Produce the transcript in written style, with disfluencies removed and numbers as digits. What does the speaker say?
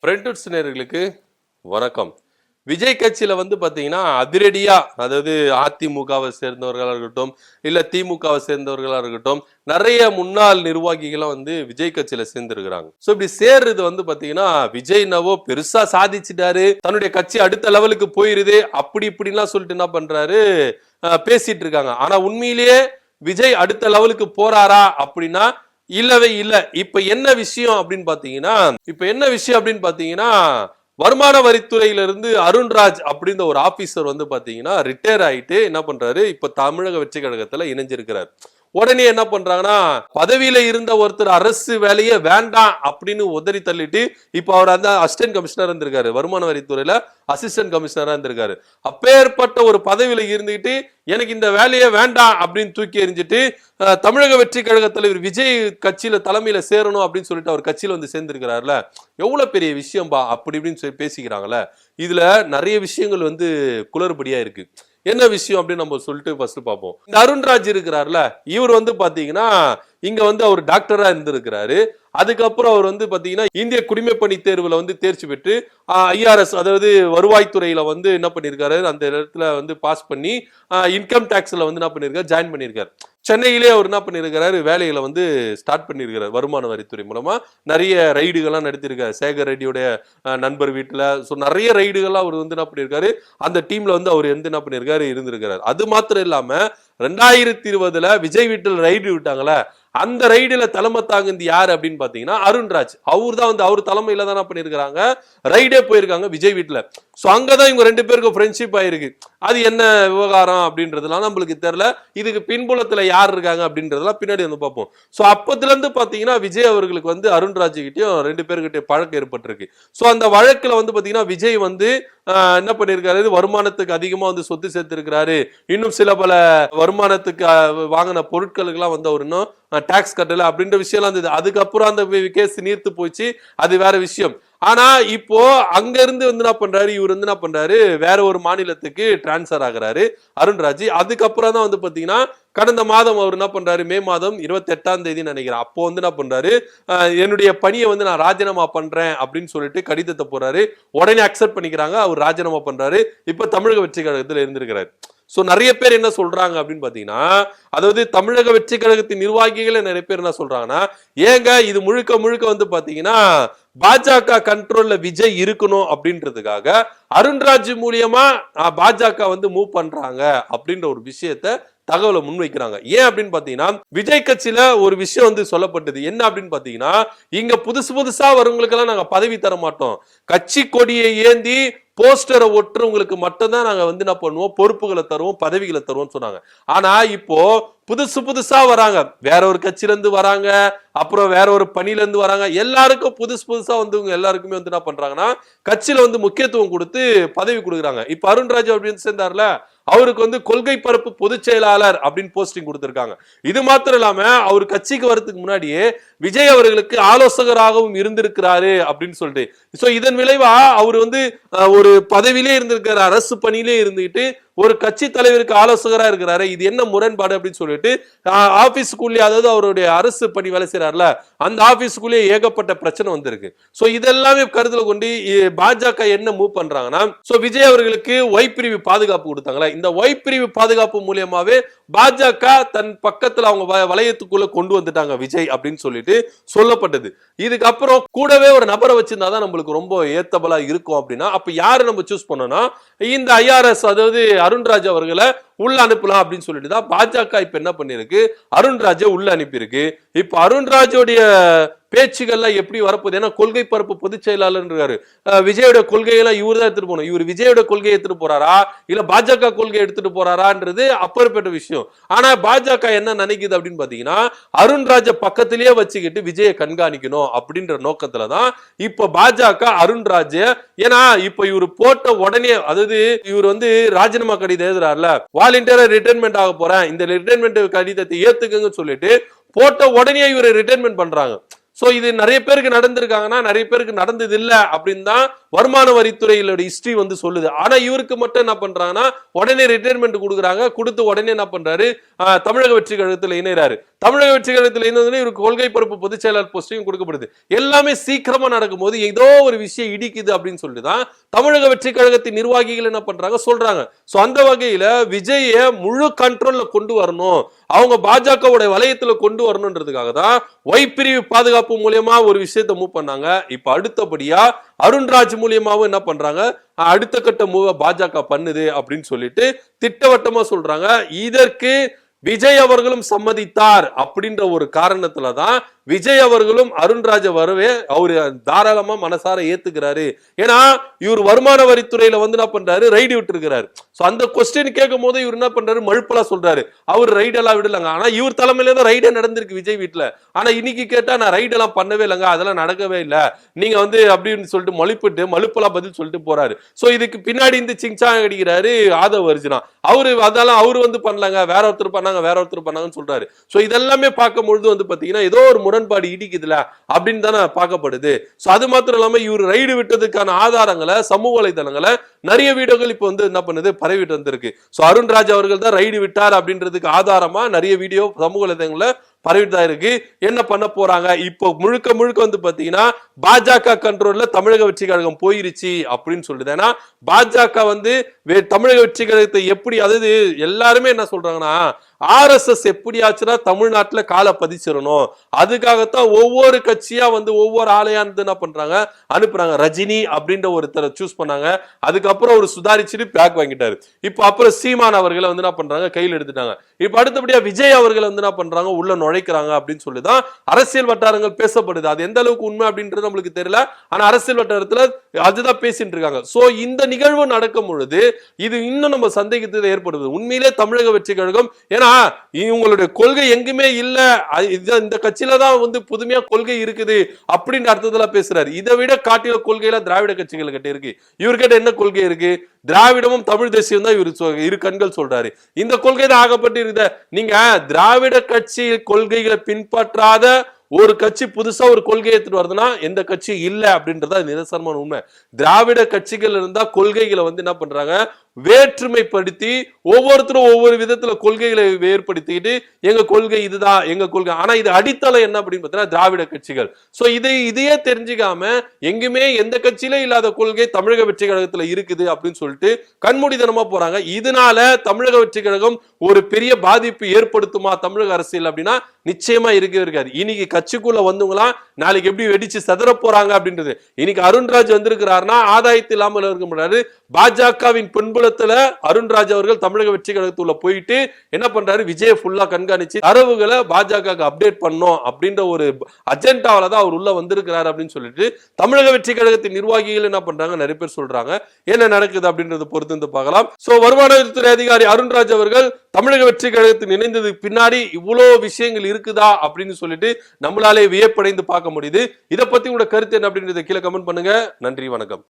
Friends நேயர்களுக்கு வணக்கம். விஜய் கட்சியில பாத்தீங்கன்னா அதிரடியா, அதாவது அதிமுகவை சேர்ந்தவர்களா இருக்கட்டும், இல்ல திமுகவை சேர்ந்தவர்களா இருக்கட்டும், நிறைய முன்னாள் நிர்வாகிகளும் விஜய் கட்சியில சேர்ந்திருக்கிறாங்க. சோ இப்படி சேர்றது பாத்தீங்கன்னா விஜய் நவோ பெருசா சாதிச்சிட்டாரு, தன்னுடைய கட்சி அடுத்த லெவலுக்கு போயிருது, அப்படி இப்படின்லாம் சொல்லிட்டு என்ன பண்றாரு, பேசிட்டு இருக்காங்க. ஆனா உண்மையிலேயே விஜய் அடுத்த லெவலுக்கு போறாரா அப்படின்னா இல்லவே இல்ல. இப்ப என்ன விஷயம் அப்படின்னு பாத்தீங்கன்னா வருமான வரித்துறையில இருந்து அருண்ராஜ் அப்படின்ற ஒரு ஆபீசர் பாத்தீங்கன்னா ரிட்டையர் ஆயிட்டு என்ன பண்றாரு, இப்ப தமிழக வெற்றி கழகத்துல இணைஞ்சிருக்கிறார். உடனே என்ன பண்றாங்கன்னா, பதவியில இருந்த ஒருத்தர் அரசு வேலையே வேண்டாம் அப்படின்னு உதறி தள்ளிட்டு இப்ப அவர் அசிஸ்டன்ட் கமிஷனர் இருந்திருக்காரு, வருமான வரித்துறையில அசிஸ்டன்ட் கமிஷனரா இருந்திருக்காரு. அப்பேற்பட்ட ஒரு பதவியில இருந்துட்டு எனக்கு இந்த வேலையே வேண்டாம் அப்படின்னு தூக்கி எறிஞ்சிட்டு தமிழக வெற்றி கழக தலைவர் விஜய் கட்சியில தலைமையில சேரணும் அப்படின்னு சொல்லிட்டு அவர் கட்சியில சேர்ந்திருக்கிறாருல, எவ்வளவு பெரிய விஷயம் பா அப்படி இப்படின்னு சொல்லி பேசிக்கிறாங்கல்ல. இதுல நிறைய விஷயங்கள் குளறுபடியா இருக்கு. என்ன விஷயம் அப்படின்னு நம்ம சொல்லிட்டு ஃபர்ஸ்ட் பார்ப்போம். இந்த அருண்ராஜ் இருக்கிறார்ல, இவர் பாத்தீங்கன்னா இங்க அவர் டாக்டரா இருந்திருக்கிறாரு. அதுக்கப்புறம் அவர் பாத்தீங்கன்னா இந்திய குடிமைப்பணி தேர்வுல தேர்ச்சி பெற்று ஐஆர்எஸ், அதாவது வருவாய்த்துறையில என்ன பண்ணிருக்காரு, அந்த இடத்துல பாஸ் பண்ணி இன்கம் டாக்ஸ்ல என்ன பண்ணிருக்காரு, ஜாயின் பண்ணிருக்காரு. சென்னையிலே அவர் என்ன பண்ணிருக்கிறாரு, வேலைகளை ஸ்டார்ட் பண்ணிருக்கிறார். வருமான வரித்துறை மூலமா நிறைய ரைடுகள்லாம் நடத்திருக்காரு. சேகர் ரெட்டியோட நண்பர் வீட்டுல நிறைய ரைடுகள்லாம் அவர் என்ன பண்ணிருக்காரு, அந்த டீம்ல அவர் என்ன பண்ணிருக்காரு, இருந்திருக்கிறார். அது மாத்திரம் இல்லாம 2020 விஜய் வீட்டில் ரைடு விட்டாங்களே, அந்த ரைடுல தலைமை தாங்குந்து யாரு அப்படின்னு பாத்தீங்கன்னா அருண்ராஜ். அவர் தான் அவர் தலைமையில தான் பண்ணிருக்காங்க, ரைடே போயிருக்காங்க விஜய் வீட்டுல. சோ அங்கதான் இவங்க ரெண்டு பேருக்கும் ஃப்ரெண்ட்ஷிப் ஆயிருக்கு. அது என்ன விவகாரம் அப்படின்றதுலாம் நம்மளுக்கு தெரியல. இதுக்கு பின்புலத்துல யார் இருக்காங்க அப்படின்றதெல்லாம் பின்னாடி பார்ப்போம். சோ அப்பத்துல இருந்து பாத்தீங்கன்னா விஜய் அவர்களுக்கு அருண்ராஜ் கிட்டயும் ரெண்டு பேருக்கிட்ட பழக்கம் ஏற்பட்டிருக்கு. சோ அந்த வழக்குல பாத்தீங்கன்னா விஜய் என்ன பண்ணிருக்காரு, வருமானத்துக்கு அதிகமா சொத்து சேர்த்திருக்கிறாரு, இன்னும் சில பல வருமானத்துக்கு வாங்கின பொருட்களுக்கு எல்லாம் அவர் இன்னும் டாக்ஸ் கட்டல அப்படின்ற விஷயம் எல்லாம் இருந்தது. அதுக்கப்புறம் அந்த கேஸ் நீர்த்து போச்சு, அது வேற விஷயம். ஆனா இப்போ அங்க இருந்து என்ன பண்றாரு, இவர் என்ன பண்றாரு, வேற ஒரு மாநிலத்துக்கு டிரான்ஸ்பர் ஆகுறாரு அருண்ராஜ். அதுக்கப்புறம் தான் பாத்தீங்கன்னா கடந்த மாதம் அவர் என்ன பண்றாரு, மே மாதம் 28ஆம் தேதி நினைக்கிறேன், அப்போ என்ன பண்றாரு, என்னுடைய பணியை நான் ராஜினாமா பண்றேன் அப்படின்னு சொல்லிட்டு கடிதத்தை போறாரு. உடனே அக்செப்ட் பண்ணிக்கிறாங்க, அவர் ராஜினாமா பண்றாரு. இப்ப தமிழக வெற்றி கழகத்துல இருந்திருக்கிறாரு. சோ நிறைய பேர் என்ன சொல்றாங்க அப்படின்னு பாத்தீங்கன்னா, அதாவது தமிழக வெற்றி கழகத்தின் நிர்வாகிகள் நிறைய பேர் என்ன சொல்றாங்கன்னா, ஏங்க இது முழுக்க முழுக்க பாத்தீங்கன்னா பாஜக கண்ட்ரோல்ல விஜய் இருக்கணும் அப்படின்றதுக்காக அருண்ராஜ் மூலியமா பாஜக மூவ் பண்றாங்க அப்படின்ற ஒரு விஷயத்த தகவலை முன்வைக்கிறாங்க. ஏன் அப்படின்னு பாத்தீங்கன்னா, விஜய் கட்சியில ஒரு விஷயம் சொல்லப்பட்டது என்ன அப்படின்னு பாத்தீங்கன்னா, இங்க புதுசா வரவங்களுக்கு எல்லாம் நாங்க பதவி தர மாட்டோம், கட்சி கொடியை ஏந்தி போஸ்டரை ஒட்டுறவங்களுக்கு மட்டும்தான் நாங்க என்ன பண்ணுவோம், பொறுப்புகளை தருவோம், பதவிகளை தருவோம் சொன்னாங்க. ஆனா இப்போ புதுசா வராங்க, வேற ஒரு கட்சியில இருந்து வராங்க, அப்புறம் வேற ஒரு பணியில இருந்து வராங்க, எல்லாருக்கும் புதுசா எல்லாருக்குமே என்ன பண்றாங்கன்னா கட்சியில முக்கியத்துவம் கொடுத்து பதவி கொடுக்குறாங்க. இப்ப அருண்ராஜ் அப்படின்னு சேர்ந்தார்ல, அவருக்கு கொள்கை பரப்பு பொதுச் செயலாளர் அப்படின்னு போஸ்டிங் கொடுத்திருக்காங்க. இது மாத்திரம் இல்லாம அவர் கட்சிக்கு வரதுக்கு முன்னாடியே விஜய் அவர்களுக்கு ஆலோசகராகவும் இருந்திருக்கிறாரு அப்படின்னு சொல்லிட்டு, சோ இதன் விளைவா அவர் ஒரு பதவியிலே இருந்திருக்காரு, அரசு பணியிலே இருந்துட்டு ஒரு கட்சி தலைவருக்கு ஆலோசகரா இருக்கிறாரு. இது என்ன முரண்பாடு அப்படின்னு சொல்லிட்டு ஆபீஸ்க்குள்ளே, அதாவது அவருடைய அரசு பணி வேலை செய்யறாருல, அந்த ஆபீஸ்க்குள்ளே ஏகப்பட்ட பிரச்சனை வந்திருக்கு. சோ இதெல்லாமே கருத்துல கொண்டு பாஜக என்ன மூவ் பண்றாங்கன்னா, சோ விஜய் அவர்களுக்கு ஒய் பிரிவு பாதுகாப்பு கொடுத்தாங்களா, இந்த ஒய் பிரிவு பாதுகாப்பு மூலியமாவே பாஜக தன் பக்கத்துல அவங்க வளையத்துக்குள்ள கொண்டு வந்துட்டாங்க விஜய் அப்படின்னு சொல்லிட்டு சொல்லப்பட்டது. இதுக்கப்புறம் கூடவே ஒரு நபரை வச்சிருந்தாதான் நம்மளுக்கு ரொம்ப ஏத்தபலா இருக்கும் அப்படின்னா, அப்ப யாரு நம்ம சூஸ் பண்ணோம்னா இந்த ஐஆர்எஸ், அதாவது அருண்ராஜ் அவர்களை உள்ள அனுப்பலாம் அப்படின்னு சொல்லிட்டு தான் பாஜக இப்ப என்ன பண்ணிருக்கு, அருண்ராஜை உள்ள அனுப்பியிருக்கு. இப்ப அருண்ராஜோடைய பேச்சுகள்லாம் எப்படி வரப்போகுது, ஏன்னா கொள்கை பரப்பு பொதுச் செயலாளர் இருக்காரு, விஜயோட கொள்கையெல்லாம் இவர் தான் எடுத்துட்டு போகணும். இவர் விஜயோட கொள்கையை எடுத்துட்டு போறாரா இல்ல பாஜக கொள்கையை எடுத்துட்டு போறாரான்றது அப்பாற்பட்ட விஷயம். ஆனா பாஜக என்ன நினைக்குது அப்படின்னு பாத்தீங்கன்னா, அருண்ராஜை பக்கத்திலேயே வச்சுக்கிட்டு விஜயை கண்காணிக்கணும் அப்படின்ற நோக்கத்துலதான் இப்ப பாஜக அருண்ராஜ், ஏன்னா இப்ப இவர் போட்ட உடனே, அதாவது இவர் ராஜினாமா கடிதம் எழுதுறாருல, வாலண்டியரா ரிட்டைர்மெண்ட் ஆக போறேன், இந்த ரிட்டைர்மெண்ட் கடிதத்தை ஏத்துக்குங்க சொல்லிட்டு போட்ட உடனே இவரை ரிட்டைர்மெண்ட் பண்றாங்க. சோ இது நிறைய பேருக்கு நடந்திருக்காங்கன்னா நிறைய பேருக்கு நடந்தது இல்ல அப்படின்னு தான் வருமான வரித்துறையில ஹிஸ்டரி வந்து சொல்லுது. ஆனா இவருக்கு மட்டும் என்ன பண்றாங்கன்னா உடனே ரிட்டையர்மெண்ட் கொடுக்குறாங்க. கொடுத்து உடனே என்ன பண்றாரு, தமிழக வெற்றி கழகத்துல இணைறாரு. தமிழக வெற்றி கழகத்துல இணைந்ததுன்னு இவருக்கு கொள்கை பரப்பு பொதுச் செயலாளர் போஸ்டையும் கொடுக்கப்படுது. எல்லாமே சீக்கிரமா நடக்கும்போது ஏதோ ஒரு விஷயம் இடிக்குது அப்படின்னு சொல்லிட்டு தான் தமிழக வெற்றி கழகத்தின் நிர்வாகிகள் என்ன பண்றாங்க சொல்றாங்க. சோ அந்த வகையில விஜய முழு கண்ட்ரோல்ல கொண்டு வரணும், அவங்க பாஜகவுடைய வலயத்துல கொண்டு வரணும்ன்றதுக்காக தான் ஒய் பிரிவு பாதுகாப்பு மூலியமா ஒரு விஷயத்தை மூவ் பண்ணாங்க. இப்ப அடுத்தபடியா அருண்ராஜ் மூலியமாவும் என்ன பண்றாங்க, அடுத்த கட்ட மூவ பாஜக பண்ணுது அப்படின்னு சொல்லிட்டு திட்டவட்டமா சொல்றாங்க. இதற்கு விஜய் அவர்களும் சம்மதித்தார் அப்படின்ற ஒரு காரணத்துலதான் விஜய் அவர்களும் அருண்ராஜ வரவே அவரு தாராளமா மனசார ஏத்துக்கிறாரு. ஏன்னா இவர் வருமான வரித்துறையில வந்து என்ன பண்றாரு, ரைடு விட்டு இருக்கிறாரு. அந்த கொஸ்டின் கேட்கும் போது இவர் என்ன பண்றாரு, மழுப்பலா சொல்றாரு அவர் ரைடெல்லாம் விடலங்க. ஆனா இவர் தலைமையில தான் ரைடே நடந்திருக்கு விஜய் வீட்டுல. ஆனா இன்னைக்கு கேட்டா நான் ரைடெல்லாம் பண்ணவே இல்லைங்க, அதெல்லாம் நடக்கவே இல்லை, நீங்க வந்து அப்படின்னு சொல்லிட்டு மழுப்பலா பதில் சொல்லிட்டு போறாரு. சோ இதுக்கு பின்னாடி இந்த சிங்சா அடிக்கிறாரு ஆதவ் அர்ஜுனா. அதெல்லாம் அவரு வந்து பண்ணலங்க, வேற ஒருத்தர் பண்ணாங்கன்னு சொல்றாரு. சோ இதெல்லாமே பார்க்கும்பொழுது வந்து பாத்தீங்கன்னா ஏதோ ஒரு முரண்பாடு இடிக்குதுல அப்படின்னு தானே பார்க்கப்படுது. சோ அது மாத்திரம் இல்லாம இவர் ரைடு விட்டதுக்கான ஆதாரங்களை சமூக வலைதளங்களை நிறைய வீடியோக்கள் இப்ப வந்து என்ன பண்ணுது பரவிட்டு வந்திருக்கு. சோ அருண்ராஜ் அவர்கள் தான் ரைடு விட்டார் அப்படின்றதுக்கு ஆதாரமா நிறைய வீடியோ சமூக வலைதளங்களை பரவிட்டு இருக்கு. என்ன பண்ண போறாங்க இப்போ முழுக்க வந்து பாத்தீங்கன்னா பாஜக கண்ட்ரோல்ல தமிழக வெற்றி கழகம் போயிருச்சு அப்படின்னு சொல்லுது. ஏன்னா பாஜக வந்து தமிழக வெற்றி கழகத்தை எப்படி, அதாவது எல்லாருமே என்ன சொல்றாங்கன்னா RSS எப்படியாச்சுன்னா தமிழ்நாட்டுல காலை பதிச்சிடணும், அதுக்காகத்தான் ஒவ்வொரு கட்சியா வந்து ஒவ்வொரு ஆலையா என்ன பண்றாங்க அனுப்புறாங்க. ரஜினி அப்படின்ற ஒருத்தரை சூஸ் பண்ணாங்க, அதுக்கப்புறம் ஒரு சுதாரிச்சுட்டு பேக் வாங்கிட்டாரு. இப்போ அப்புறம் சீமான் அவர்களை வந்து என்ன பண்றாங்க கையில் எடுத்துட்டாங்க. இப்ப அடுத்தபடியா விஜய் அவர்கள் வந்து என்ன பண்றாங்க உள்ள நுழைக்கிறாங்க அப்படின்னு சொல்லிதான் அரசியல் வட்டாரங்கள் பேசப்படுது. அது எந்த அளவுக்கு உண்மை அப்படின்றது நம்மளுக்கு தெரியல, ஆனா அரசியல் வட்டாரத்துல அதுதான் பேசிட்டு இருக்காங்க. சோ இந்த நிகழ்வு நடக்கும் பொழுது இது இன்னும் நம்ம சந்தேகத்தை ஏற்படுது. உண்மையிலே தமிழக வெற்றி கழகம், ஏன்னா இவங்களுடைய கொள்கை எங்குமே இல்ல, இந்த கட்சியில தான் வந்து புதுமையா கொள்கை இருக்குது அப்படின்னு அர்த்தத்துல பேசுறாரு. இதை விட காட்டில கொள்கையில திராவிட கட்சிகள் கிட்ட இருக்கு. இவர்கிட்ட என்ன கொள்கை இருக்கு, திராவிடமும் தமிழ் தேசியம் தான் இவர் இரு கண்கள் சொல்றாரு. இந்த கொள்கை தான் ஆகப்பட்டு இருந்த. நீங்க திராவிட கட்சி கொள்கைகளை பின்பற்றாத ஒரு கட்சி புதுசா ஒரு கொள்கை எடுத்துட்டு வருதுன்னா எந்த கட்சி இல்ல அப்படின்றத நிதர்சனமான உண்மை. திராவிட கட்சிகள் இருந்தா கொள்கைகளை வந்து என்ன பண்றாங்க வேற்றுமைப்படுத்தி ஒவ்வொருத்தரும் ஒவ்வொரு விதத்துல கொள்கைகளை ஏற்படுத்திட்டு எங்க கொள்கை இதுதான் எங்க கொள்கை. ஆனா இது அடித்தளம் என்ன அப்படின்னு பார்த்தீங்கன்னா திராவிட கட்சிகள். சோ இதையே தெரிஞ்சுக்காம எங்குமே எந்த கட்சியில இல்லாத கொள்கை தமிழக வெற்றி கழகத்துல இருக்குது அப்படின்னு சொல்லிட்டு கண்மூடித்தனமா போறாங்க. இதனால தமிழக வெற்றி கழகம் ஒரு பெரிய பாதிப்பு ஏற்படுத்துமா தமிழக அரசியல் அப்படின்னா நிச்சயமா இருக்காது. இன்னைக்கு கட்சிக்குள்ள வந்தவங்களா நாளைக்கு எப்படி வெடிச்சு செதற போறாங்க அப்படின்றது. இன்னைக்கு அருண்ராஜ் வந்திருக்கிறாருன்னா ஆதாயத்தில் இல்லாமல் இருக்க முடியாது. பாஜகவின் பின்புலத்துல அருண்ராஜ் அவர்கள் தமிழக வெற்றி கழகத்துள்ள போயிட்டு என்ன பண்றாரு, விஜய் ஃபுல்லா கண்காணிச்சு தரவுகளை பாஜக அப்டேட் பண்ணோம் அப்படின்ற ஒரு அஜெண்டாவில தான் அவர் உள்ள வந்திருக்கிறாரு அப்படின்னு சொல்லிட்டு தமிழக வெற்றி கழகத்தின் நிர்வாகிகள் என்ன பண்றாங்க நிறைய பேர் சொல்றாங்க. என்ன நடக்குது அப்படின்றத பொறுத்து பார்க்கலாம். சோ வருமான வரித்துறை அதிகாரி அருண்ராஜ் அவர்கள் தமிழக வெற்றி கழகத்தில் இணைந்ததுக்கு பின்னாடி இவ்வளவு விஷயங்கள் இருக்குதா அப்படின்னு சொல்லிட்டு நம்மளாலே வியப்படைந்து பார்க்க முடியுது. இதை பத்தி உங்களோட கருத்து என்ன அப்படின்றத கீழே கமெண்ட் பண்ணுங்க. நன்றி, வணக்கம்.